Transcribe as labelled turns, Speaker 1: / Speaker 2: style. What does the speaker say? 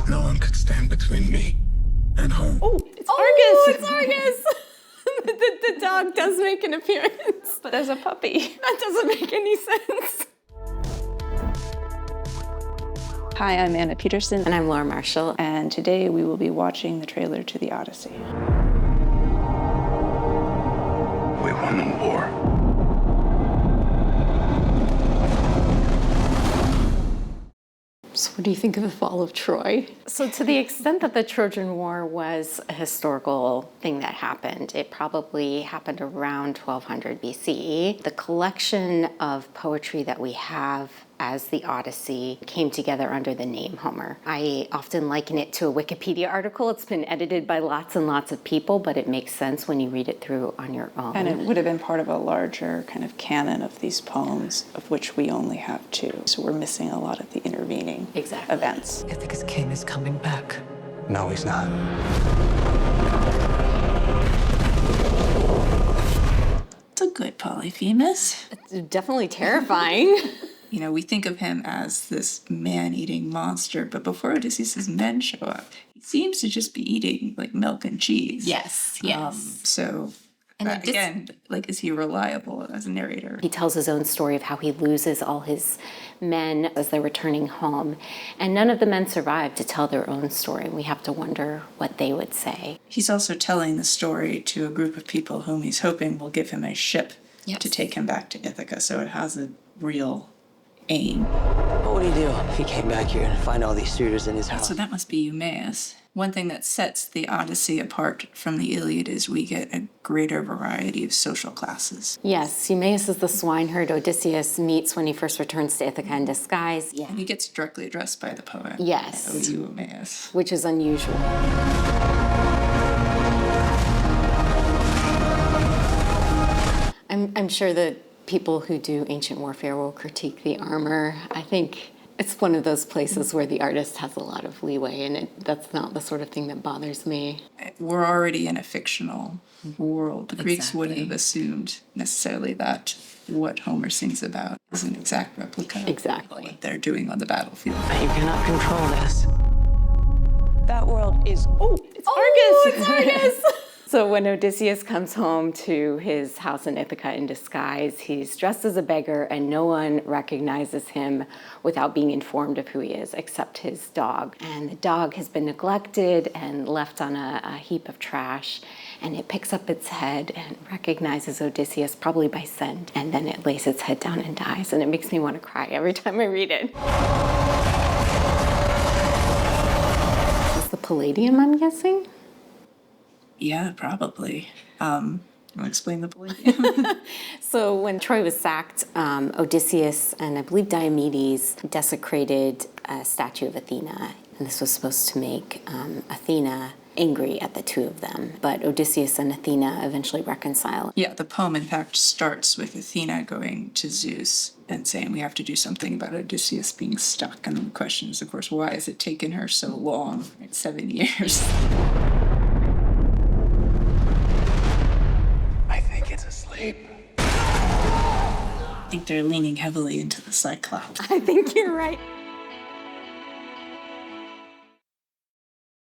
Speaker 1: No one could stand between me and home.
Speaker 2: Oh, it's Argos! It's Argos! the dog does make an appearance.
Speaker 3: But as a puppy.
Speaker 2: That doesn't make any sense.
Speaker 3: Hi, I'm Anna Peterson.
Speaker 2: And I'm Laura Marshall.
Speaker 3: And today we will be watching the trailer to the Odyssey.
Speaker 1: We won the war.
Speaker 2: So what do you think of the fall of Troy? So to the extent that the Trojan War was a historical thing that happened, it probably happened around 1200 BCE. The collection of poetry that we have as the Odyssey came together under the name Homer. I often liken it to a Wikipedia article. It's been edited by lots and lots of people, but it makes sense when you read it through on your own.
Speaker 3: And it would have been part of a larger kind of canon of these poems, of which we only have two. So we're missing a lot of the intervening events.
Speaker 4: Ithaca's king is coming back.
Speaker 1: No, he's not.
Speaker 5: It's a good Polyphemus.
Speaker 2: It's definitely terrifying.
Speaker 5: You know, we think of him as this man-eating monster, but before Odysseus' men show up, he seems to just be eating, like, milk and cheese.
Speaker 2: Yes.
Speaker 5: And again, like, is he reliable as a narrator?
Speaker 2: He tells his own story of how he loses all his men as they're returning home. And none of the men survive to tell their own story. We have to wonder what they would say.
Speaker 5: He's also telling the story to a group of people whom he's hoping will give him a ship to take him back to Ithaca. So it has a real aim.
Speaker 4: What would he do if he came back here and find all these suitors in his house?
Speaker 5: So that must be Eumaeus. One thing that sets the Odyssey apart from the Iliad is we get a greater variety of social classes.
Speaker 2: Yes, Eumaeus is the swineherd Odysseus meets when he first returns to Ithaca in disguise. Yeah.
Speaker 5: And he gets directly addressed by the poet.
Speaker 2: Yes.
Speaker 5: O Eumaeus.
Speaker 2: Which is unusual. I'm sure that people who do ancient warfare will critique the armor. I think it's one of those places where the artist has a lot of leeway, and that's not the sort of thing that bothers me.
Speaker 5: We're already in a fictional world. The Greeks wouldn't have assumed necessarily that what Homer sings about is an exact replica of what they're doing on the battlefield.
Speaker 4: You cannot control this. That world is...
Speaker 2: It's Argos! It's Argos! So when Odysseus comes home to his house in Ithaca in disguise, he's dressed as a beggar and no one recognizes him without being informed of who he is except his dog. And the dog has been neglected and left on a heap of trash, and it picks up its head and recognizes Odysseus, probably by scent, and then it lays its head down and dies, and it makes me want to cry every time I read it. Is the Palladium, I'm guessing?
Speaker 5: Yeah, probably. You want to explain the Palladium?
Speaker 2: So when Troy was sacked, Odysseus and I believe Diomedes desecrated a statue of Athena. And this was supposed to make Athena angry at the two of them. But Odysseus and Athena eventually reconcile.
Speaker 5: Yeah, the poem, in fact, starts with Athena going to Zeus and saying we have to do something about Odysseus being stuck. And the question is, of course, why has it taken her so long? Like 7 years.
Speaker 1: Asleep.
Speaker 5: I think they're leaning heavily into the Cyclops.
Speaker 2: I think you're right.